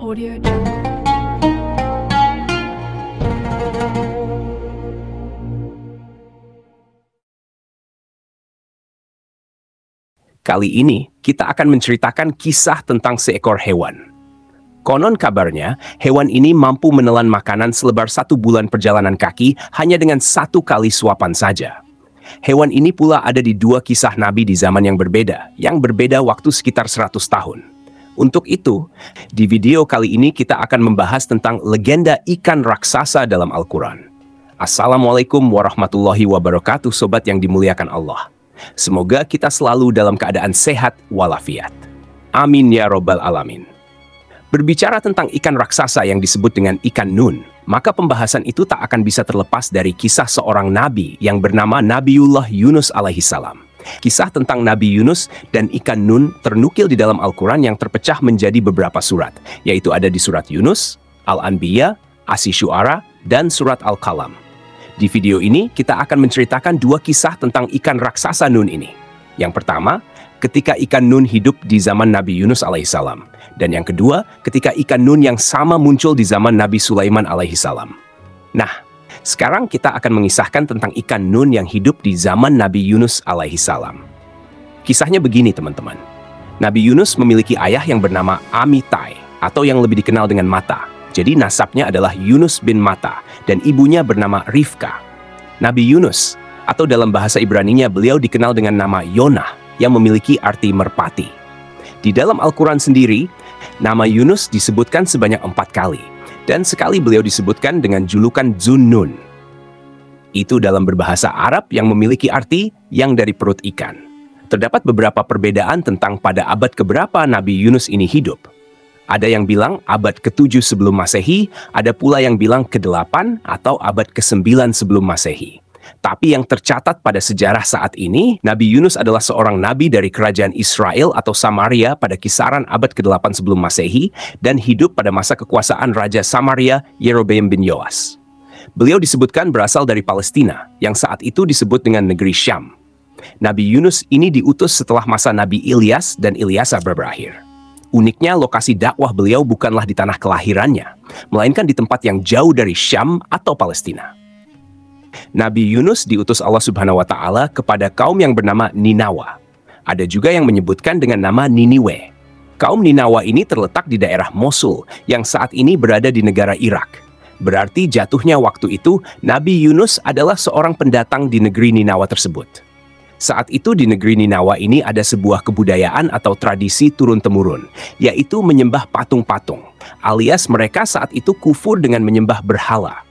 Audio Jungle. Kali ini, kita akan menceritakan kisah tentang seekor hewan. Konon kabarnya, hewan ini mampu menelan makanan selebar 1 bulan perjalanan kaki hanya dengan 1 kali suapan saja. Hewan ini pula ada di 2 kisah Nabi di zaman yang berbeda waktu sekitar 100 tahun. Untuk itu, di video kali ini kita akan membahas tentang legenda ikan raksasa dalam Al-Quran. Assalamualaikum warahmatullahi wabarakatuh, sobat yang dimuliakan Allah. Semoga kita selalu dalam keadaan sehat walafiat. Amin ya robbal alamin. Berbicara tentang ikan raksasa yang disebut dengan ikan Nun, maka pembahasan itu tak akan bisa terlepas dari kisah seorang nabi yang bernama Nabiullah Yunus alaihissalam. Kisah tentang Nabi Yunus dan ikan Nun ternukil di dalam Al-Quran yang terpecah menjadi beberapa surat, yaitu ada di surat Yunus, Al-Anbiya, Asy-Syu'ara, dan surat Al-Qalam. Di video ini, kita akan menceritakan 2 kisah tentang ikan raksasa Nun ini. Yang pertama, ketika ikan Nun hidup di zaman Nabi Yunus alaihissalam. Dan yang kedua, ketika ikan Nun yang sama muncul di zaman Nabi Sulaiman alaihissalam. Nah, sekarang kita akan mengisahkan tentang ikan Nun yang hidup di zaman Nabi Yunus alaihissalam. Kisahnya begini, teman-teman. Nabi Yunus memiliki ayah yang bernama Amitai, atau yang lebih dikenal dengan Mata. Jadi nasabnya adalah Yunus bin Mata, dan ibunya bernama Rifka. Nabi Yunus, atau dalam bahasa Ibraninya beliau dikenal dengan nama Yonah, yang memiliki arti merpati. Di dalam Al-Quran sendiri, nama Yunus disebutkan sebanyak 4 kali, dan sekali beliau disebutkan dengan julukan Zunnun. Itu dalam berbahasa Arab yang memiliki arti yang dari perut ikan. Terdapat beberapa perbedaan tentang pada abad keberapa Nabi Yunus ini hidup. Ada yang bilang abad ke-7 sebelum Masehi, ada pula yang bilang ke-8 atau abad ke-9 sebelum Masehi. Tapi yang tercatat pada sejarah saat ini, Nabi Yunus adalah seorang nabi dari kerajaan Israel atau Samaria pada kisaran abad ke-8 sebelum Masehi dan hidup pada masa kekuasaan Raja Samaria Yerobeam bin Yoas. Beliau disebutkan berasal dari Palestina, yang saat itu disebut dengan negeri Syam. Nabi Yunus ini diutus setelah masa Nabi Ilyas dan Ilyasa berakhir. Uniknya, lokasi dakwah beliau bukanlah di tanah kelahirannya, melainkan di tempat yang jauh dari Syam atau Palestina. Nabi Yunus diutus Allah Subhanahu wa Ta'ala kepada kaum yang bernama Ninawa. Ada juga yang menyebutkan dengan nama Niniwe. Kaum Ninawa ini terletak di daerah Mosul, yang saat ini berada di negara Irak. Berarti jatuhnya waktu itu, Nabi Yunus adalah seorang pendatang di negeri Ninawa tersebut. Saat itu di negeri Ninawa ini ada sebuah kebudayaan atau tradisi turun-temurun, yaitu menyembah patung-patung, alias mereka saat itu kufur dengan menyembah berhala.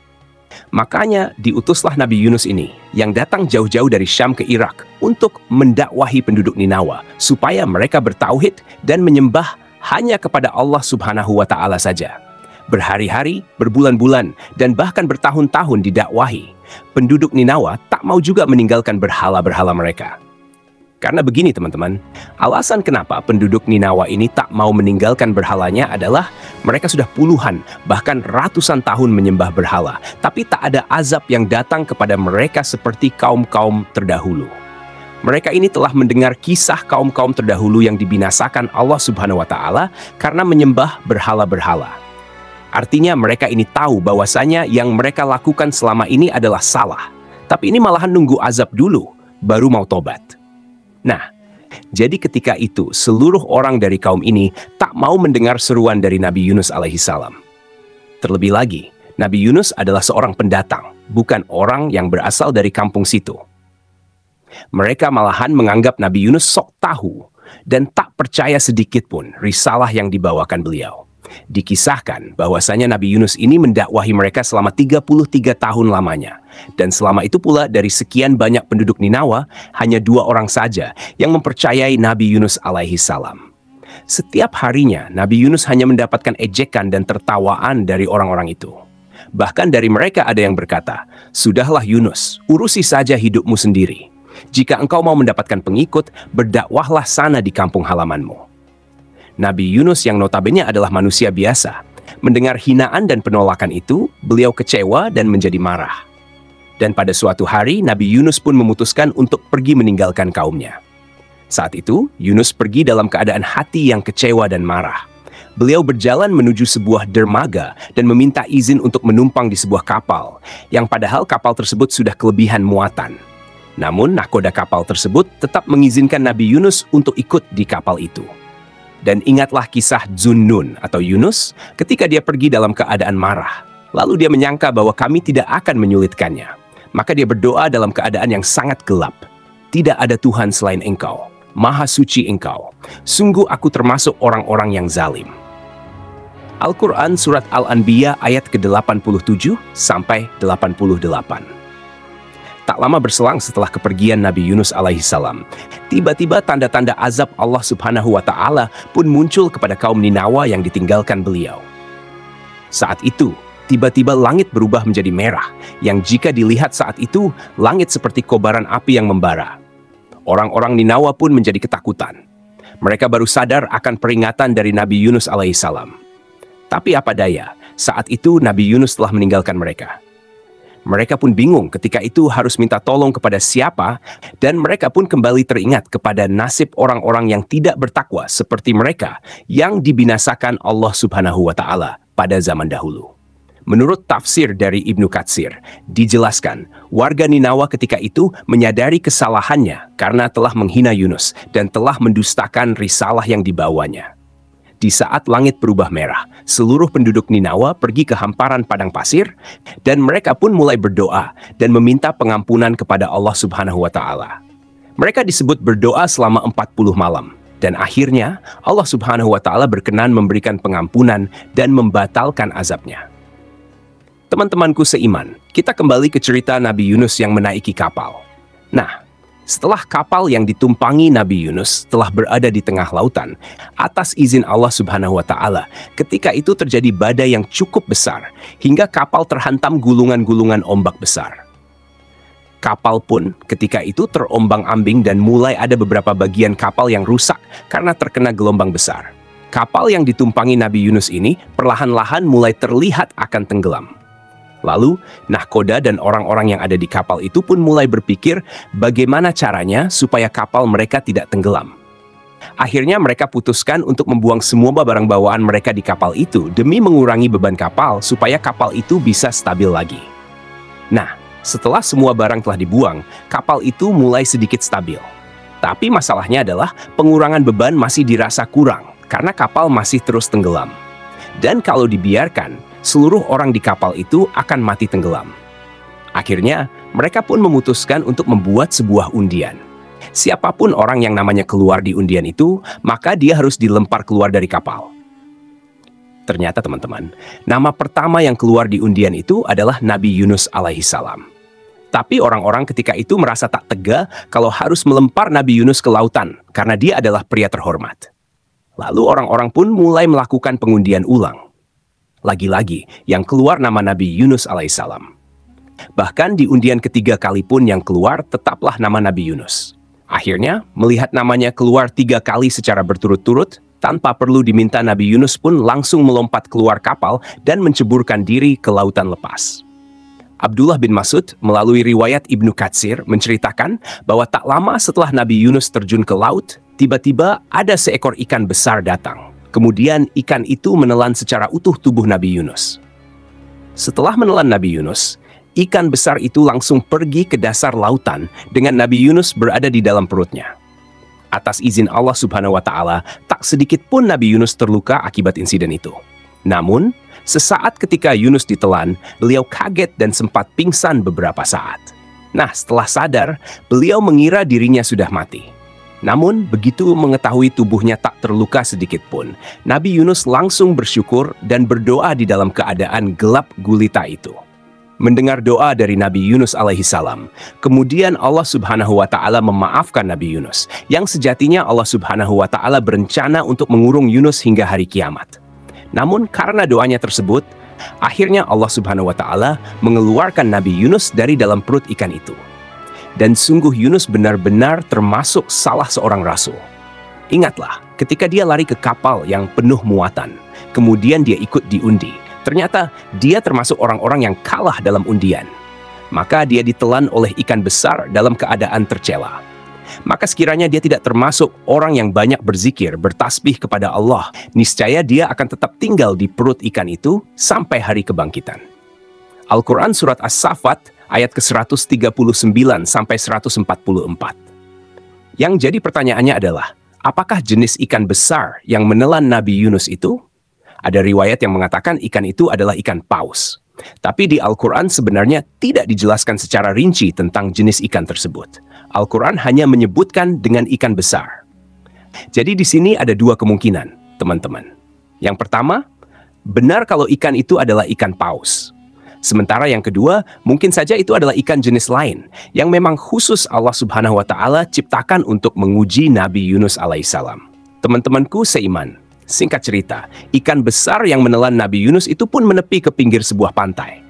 Makanya diutuslah Nabi Yunus ini, yang datang jauh-jauh dari Syam ke Irak untuk mendakwahi penduduk Ninawa, supaya mereka bertauhid dan menyembah hanya kepada Allah Subhanahu wa Ta'ala saja. Berhari-hari, berbulan-bulan, dan bahkan bertahun-tahun didakwahi. Penduduk Ninawa tak mau juga meninggalkan berhala-berhala mereka. Karena begini teman-teman, alasan kenapa penduduk Ninawa ini tak mau meninggalkan berhalanya adalah mereka sudah puluhan, bahkan ratusan tahun menyembah berhala, tapi tak ada azab yang datang kepada mereka seperti kaum-kaum terdahulu. Mereka ini telah mendengar kisah kaum-kaum terdahulu yang dibinasakan Allah Subhanahu wa Ta'ala karena menyembah berhala-berhala. Artinya mereka ini tahu bahwasanya yang mereka lakukan selama ini adalah salah. Tapi ini malahan nunggu azab dulu, baru mau tobat. Nah, jadi ketika itu seluruh orang dari kaum ini tak mau mendengar seruan dari Nabi Yunus alaihissalam. Terlebih lagi, Nabi Yunus adalah seorang pendatang, bukan orang yang berasal dari kampung situ. Mereka malahan menganggap Nabi Yunus sok tahu dan tak percaya sedikit pun risalah yang dibawakan beliau. Dikisahkan bahwasanya Nabi Yunus ini mendakwahi mereka selama 33 tahun lamanya. Dan selama itu pula dari sekian banyak penduduk Ninawa, hanya 2 orang saja yang mempercayai Nabi Yunus alaihissalam. Setiap harinya, Nabi Yunus hanya mendapatkan ejekan dan tertawaan dari orang-orang itu. Bahkan dari mereka ada yang berkata, "Sudahlah Yunus, urusi saja hidupmu sendiri. Jika engkau mau mendapatkan pengikut, berdakwahlah sana di kampung halamanmu." Nabi Yunus yang notabene adalah manusia biasa, mendengar hinaan dan penolakan itu, beliau kecewa dan menjadi marah. Dan pada suatu hari, Nabi Yunus pun memutuskan untuk pergi meninggalkan kaumnya. Saat itu, Yunus pergi dalam keadaan hati yang kecewa dan marah. Beliau berjalan menuju sebuah dermaga dan meminta izin untuk menumpang di sebuah kapal, yang padahal kapal tersebut sudah kelebihan muatan. Namun, nahkoda kapal tersebut tetap mengizinkan Nabi Yunus untuk ikut di kapal itu. Dan ingatlah kisah Zunnun atau Yunus ketika dia pergi dalam keadaan marah. Lalu dia menyangka bahwa kami tidak akan menyulitkannya. Maka dia berdoa dalam keadaan yang sangat gelap. Tidak ada Tuhan selain Engkau. Maha suci Engkau. Sungguh aku termasuk orang-orang yang zalim. Al-Quran Surat Al-Anbiya ayat ke-87 sampai 88. Tak lama berselang setelah kepergian Nabi Yunus alaihissalam, tiba-tiba tanda-tanda azab Allah subhanahu wa ta'ala pun muncul kepada kaum Ninawa yang ditinggalkan beliau. Saat itu, tiba-tiba langit berubah menjadi merah, yang jika dilihat saat itu, langit seperti kobaran api yang membara. Orang-orang Ninawa pun menjadi ketakutan. Mereka baru sadar akan peringatan dari Nabi Yunus alaihissalam. Tapi apa daya, saat itu Nabi Yunus telah meninggalkan mereka. Mereka pun bingung ketika itu harus minta tolong kepada siapa, dan mereka pun kembali teringat kepada nasib orang-orang yang tidak bertakwa seperti mereka yang dibinasakan Allah subhanahu wa ta'ala pada zaman dahulu. Menurut tafsir dari Ibnu Katsir, dijelaskan warga Ninawa ketika itu menyadari kesalahannya karena telah menghina Yunus dan telah mendustakan risalah yang dibawanya. Di saat langit berubah merah, seluruh penduduk Ninawa pergi ke hamparan padang pasir, dan mereka pun mulai berdoa dan meminta pengampunan kepada Allah subhanahu wa ta'ala. Mereka disebut berdoa selama 40 malam, dan akhirnya Allah subhanahu wa ta'ala berkenan memberikan pengampunan dan membatalkan azabnya. Teman-temanku seiman, kita kembali ke cerita Nabi Yunus yang menaiki kapal. Nah, setelah kapal yang ditumpangi Nabi Yunus telah berada di tengah lautan, atas izin Allah subhanahu wa ta'ala, ketika itu terjadi badai yang cukup besar, hingga kapal terhantam gulungan-gulungan ombak besar. Kapal pun ketika itu terombang-ambing dan mulai ada beberapa bagian kapal yang rusak karena terkena gelombang besar. Kapal yang ditumpangi Nabi Yunus ini perlahan-lahan mulai terlihat akan tenggelam. Lalu, nahkoda dan orang-orang yang ada di kapal itu pun mulai berpikir bagaimana caranya supaya kapal mereka tidak tenggelam. Akhirnya mereka putuskan untuk membuang semua barang bawaan mereka di kapal itu demi mengurangi beban kapal supaya kapal itu bisa stabil lagi. Nah, setelah semua barang telah dibuang, kapal itu mulai sedikit stabil. Tapi masalahnya adalah pengurangan beban masih dirasa kurang karena kapal masih terus tenggelam. Dan kalau dibiarkan, seluruh orang di kapal itu akan mati tenggelam. Akhirnya, mereka pun memutuskan untuk membuat sebuah undian. Siapapun orang yang namanya keluar di undian itu, maka dia harus dilempar keluar dari kapal. Ternyata teman-teman, nama pertama yang keluar di undian itu adalah Nabi Yunus alaihissalam. Tapi orang-orang ketika itu merasa tak tega kalau harus melempar Nabi Yunus ke lautan, karena dia adalah pria terhormat. Lalu orang-orang pun mulai melakukan pengundian ulang. Lagi-lagi, yang keluar nama Nabi Yunus alaihissalam. Bahkan di undian ketiga kali pun yang keluar tetaplah nama Nabi Yunus. Akhirnya, melihat namanya keluar 3 kali secara berturut-turut, tanpa perlu diminta Nabi Yunus pun langsung melompat keluar kapal dan menceburkan diri ke lautan lepas. Abdullah bin Mas'ud melalui riwayat Ibnu Katsir menceritakan bahwa tak lama setelah Nabi Yunus terjun ke laut, tiba-tiba ada seekor ikan besar datang. Kemudian ikan itu menelan secara utuh tubuh Nabi Yunus. Setelah menelan Nabi Yunus, ikan besar itu langsung pergi ke dasar lautan dengan Nabi Yunus berada di dalam perutnya. Atas izin Allah subhanahu wa ta'ala, tak sedikit pun Nabi Yunus terluka akibat insiden itu. Namun, sesaat ketika Yunus ditelan, beliau kaget dan sempat pingsan beberapa saat. Nah, setelah sadar, beliau mengira dirinya sudah mati. Namun, begitu mengetahui tubuhnya tak terluka sedikit pun, Nabi Yunus langsung bersyukur dan berdoa di dalam keadaan gelap gulita itu. Mendengar doa dari Nabi Yunus alaihissalam, kemudian Allah subhanahu wa ta'ala memaafkan Nabi Yunus, yang sejatinya Allah subhanahu wa ta'ala berencana untuk mengurung Yunus hingga hari kiamat. Namun, karena doanya tersebut, akhirnya Allah subhanahu wa ta'ala mengeluarkan Nabi Yunus dari dalam perut ikan itu. Dan sungguh Yunus benar-benar termasuk salah seorang rasul. Ingatlah, ketika dia lari ke kapal yang penuh muatan, kemudian dia ikut diundi, ternyata dia termasuk orang-orang yang kalah dalam undian. Maka dia ditelan oleh ikan besar dalam keadaan tercela. maka sekiranya dia tidak termasuk orang yang banyak berzikir, bertasbih kepada Allah, niscaya dia akan tetap tinggal di perut ikan itu sampai hari kebangkitan. Al-Quran Surat As-Saffat ayat ke-139 sampai 144. Yang jadi pertanyaannya adalah, apakah jenis ikan besar yang menelan Nabi Yunus itu? Ada riwayat yang mengatakan ikan itu adalah ikan paus. Tapi di Al-Quran sebenarnya tidak dijelaskan secara rinci tentang jenis ikan tersebut. Al-Quran hanya menyebutkan dengan ikan besar. Jadi di sini ada dua kemungkinan, teman-teman. Yang pertama, benar kalau ikan itu adalah ikan paus. Sementara yang kedua, mungkin saja itu adalah ikan jenis lain yang memang khusus Allah Subhanahu wa Ta'ala ciptakan untuk menguji Nabi Yunus alaihissalam. Teman-temanku seiman, singkat cerita, ikan besar yang menelan Nabi Yunus itu pun menepi ke pinggir sebuah pantai.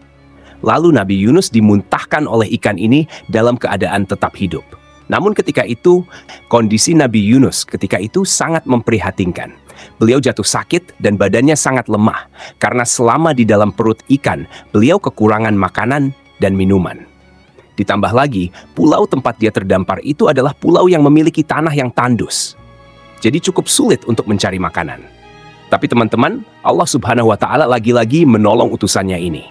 Lalu Nabi Yunus dimuntahkan oleh ikan ini dalam keadaan tetap hidup. Namun ketika itu, kondisi Nabi Yunus ketika itu sangat memprihatinkan. Beliau jatuh sakit dan badannya sangat lemah karena selama di dalam perut ikan, beliau kekurangan makanan dan minuman. Ditambah lagi, pulau tempat dia terdampar itu adalah pulau yang memiliki tanah yang tandus. Jadi cukup sulit untuk mencari makanan. Tapi teman-teman, Allah Subhanahu wa Ta'ala lagi-lagi menolong utusannya ini.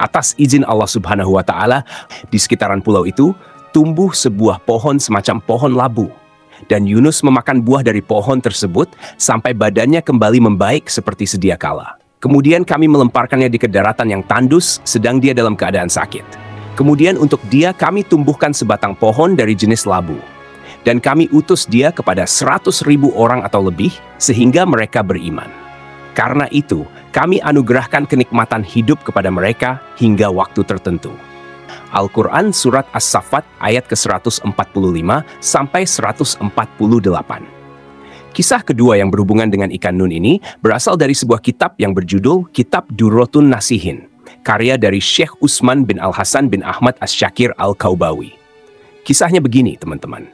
Atas izin Allah Subhanahu wa Ta'ala, di sekitaran pulau itu tumbuh sebuah pohon semacam pohon labu. Dan Yunus memakan buah dari pohon tersebut sampai badannya kembali membaik seperti sedia kala. Kemudian kami melemparkannya di daratan yang tandus sedang dia dalam keadaan sakit. Kemudian untuk dia kami tumbuhkan sebatang pohon dari jenis labu. Dan kami utus dia kepada 100.000 orang atau lebih sehingga mereka beriman. Karena itu, kami anugerahkan kenikmatan hidup kepada mereka hingga waktu tertentu. Al-Quran Surat As-Saffat ayat ke-145 sampai 148. Kisah kedua yang berhubungan dengan ikan nun ini berasal dari sebuah kitab yang berjudul Kitab Durratun Nasihin, karya dari Syekh Utsman bin Al-Hasan bin Ahmad Asy-Syakir Al-Kaubawi. Kisahnya begini, teman-teman.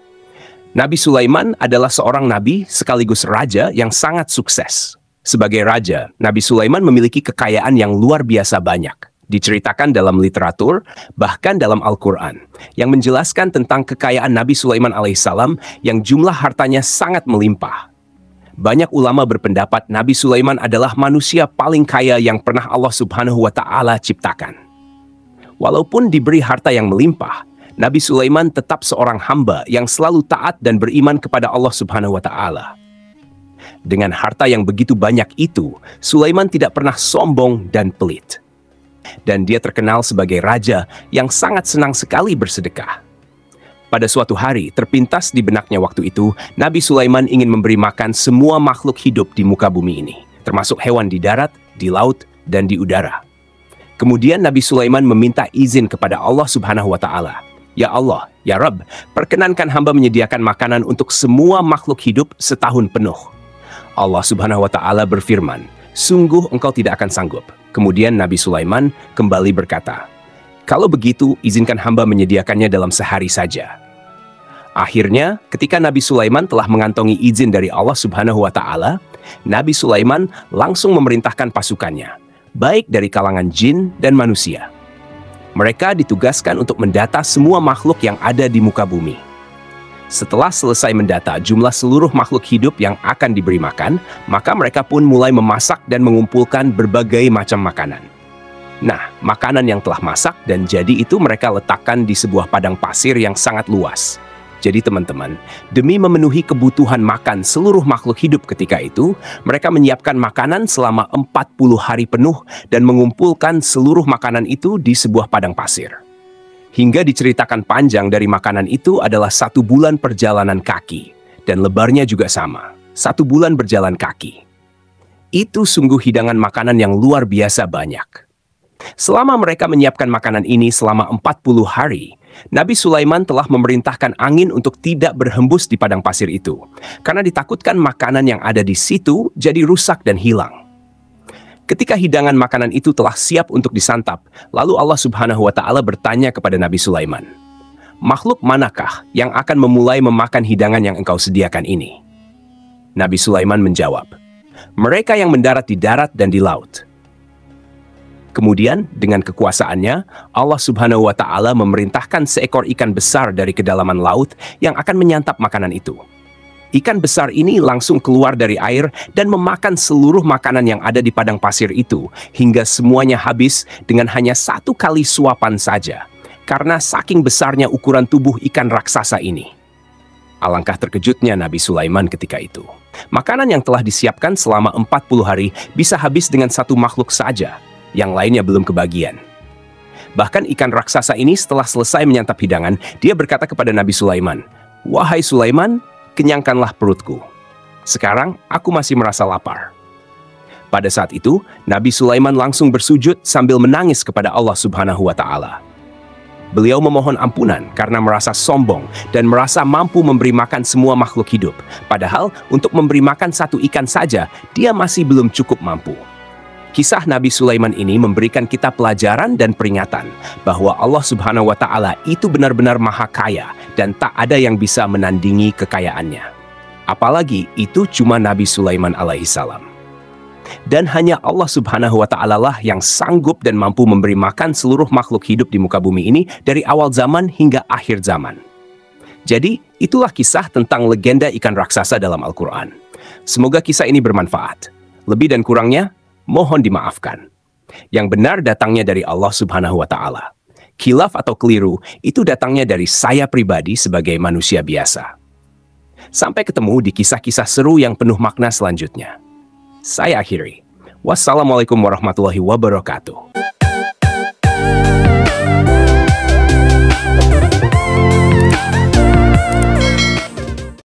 Nabi Sulaiman adalah seorang nabi sekaligus raja yang sangat sukses. Sebagai raja, Nabi Sulaiman memiliki kekayaan yang luar biasa banyak. Diceritakan dalam literatur, bahkan dalam Al-Quran, yang menjelaskan tentang kekayaan Nabi Sulaiman alaihissalam yang jumlah hartanya sangat melimpah. Banyak ulama berpendapat Nabi Sulaiman adalah manusia paling kaya yang pernah Allah Subhanahu wa Ta'ala ciptakan. Walaupun diberi harta yang melimpah, Nabi Sulaiman tetap seorang hamba yang selalu taat dan beriman kepada Allah Subhanahu wa Ta'ala. Dengan harta yang begitu banyak itu, Sulaiman tidak pernah sombong dan pelit. Dan dia terkenal sebagai raja yang sangat senang sekali bersedekah. Pada suatu hari, terpintas di benaknya waktu itu, Nabi Sulaiman ingin memberi makan semua makhluk hidup di muka bumi ini, termasuk hewan di darat, di laut, dan di udara. Kemudian Nabi Sulaiman meminta izin kepada Allah Subhanahu wa Ta'ala. Ya Allah, ya Rabb, perkenankan hamba menyediakan makanan untuk semua makhluk hidup setahun penuh. Allah Subhanahu wa Ta'ala berfirman, sungguh engkau tidak akan sanggup. Kemudian Nabi Sulaiman kembali berkata, kalau begitu izinkan hamba menyediakannya dalam sehari saja. Akhirnya, ketika Nabi Sulaiman telah mengantongi izin dari Allah Subhanahu wa Ta'ala, Nabi Sulaiman langsung memerintahkan pasukannya, baik dari kalangan jin dan manusia. Mereka ditugaskan untuk mendata semua makhluk yang ada di muka bumi. Setelah selesai mendata jumlah seluruh makhluk hidup yang akan diberi makan, maka mereka pun mulai memasak dan mengumpulkan berbagai macam makanan. Nah, makanan yang telah masak dan jadi itu mereka letakkan di sebuah padang pasir yang sangat luas. Jadi teman-teman, demi memenuhi kebutuhan makan seluruh makhluk hidup ketika itu, mereka menyiapkan makanan selama 40 hari penuh dan mengumpulkan seluruh makanan itu di sebuah padang pasir. Hingga diceritakan panjang dari makanan itu adalah 1 bulan perjalanan kaki. Dan lebarnya juga sama, 1 bulan berjalan kaki. Itu sungguh hidangan makanan yang luar biasa banyak. Selama mereka menyiapkan makanan ini selama 40 hari, Nabi Sulaiman telah memerintahkan angin untuk tidak berhembus di padang pasir itu. Karena ditakutkan makanan yang ada di situ jadi rusak dan hilang. Ketika hidangan makanan itu telah siap untuk disantap, lalu Allah Subhanahu wa Ta'ala bertanya kepada Nabi Sulaiman, makhluk manakah yang akan memulai memakan hidangan yang engkau sediakan ini? Nabi Sulaiman menjawab, mereka yang mendarat di darat dan di laut. Kemudian, dengan kekuasaannya, Allah Subhanahu wa Ta'ala memerintahkan seekor ikan besar dari kedalaman laut yang akan menyantap makanan itu. Ikan besar ini langsung keluar dari air dan memakan seluruh makanan yang ada di padang pasir itu, hingga semuanya habis dengan hanya satu kali suapan saja, karena saking besarnya ukuran tubuh ikan raksasa ini. Alangkah terkejutnya Nabi Sulaiman ketika itu. Makanan yang telah disiapkan selama 40 hari bisa habis dengan satu makhluk saja, yang lainnya belum kebagian. Bahkan ikan raksasa ini setelah selesai menyantap hidangan, dia berkata kepada Nabi Sulaiman, "Wahai Sulaiman, kenyangkanlah perutku. Sekarang aku masih merasa lapar." Pada saat itu, Nabi Sulaiman langsung bersujud sambil menangis kepada Allah Subhanahu wa Ta'ala. Beliau memohon ampunan karena merasa sombong dan merasa mampu memberi makan semua makhluk hidup. Padahal untuk memberi makan satu ikan saja, dia masih belum cukup mampu. Kisah Nabi Sulaiman ini memberikan kita pelajaran dan peringatan bahwa Allah Subhanahu wa Ta'ala itu benar-benar maha kaya dan tak ada yang bisa menandingi kekayaannya. Apalagi itu cuma Nabi Sulaiman alaihissalam. Dan hanya Allah Subhanahu wa Ta'ala lah yang sanggup dan mampu memberi makan seluruh makhluk hidup di muka bumi ini dari awal zaman hingga akhir zaman. Jadi, itulah kisah tentang legenda ikan raksasa dalam Al-Quran. Semoga kisah ini bermanfaat. Lebih dan kurangnya, mohon dimaafkan. Yang benar datangnya dari Allah Subhanahu wa Ta'ala. Khilaf atau keliru itu datangnya dari saya pribadi sebagai manusia biasa. Sampai ketemu di kisah-kisah seru yang penuh makna selanjutnya. Saya akhiri. Wassalamualaikum warahmatullahi wabarakatuh.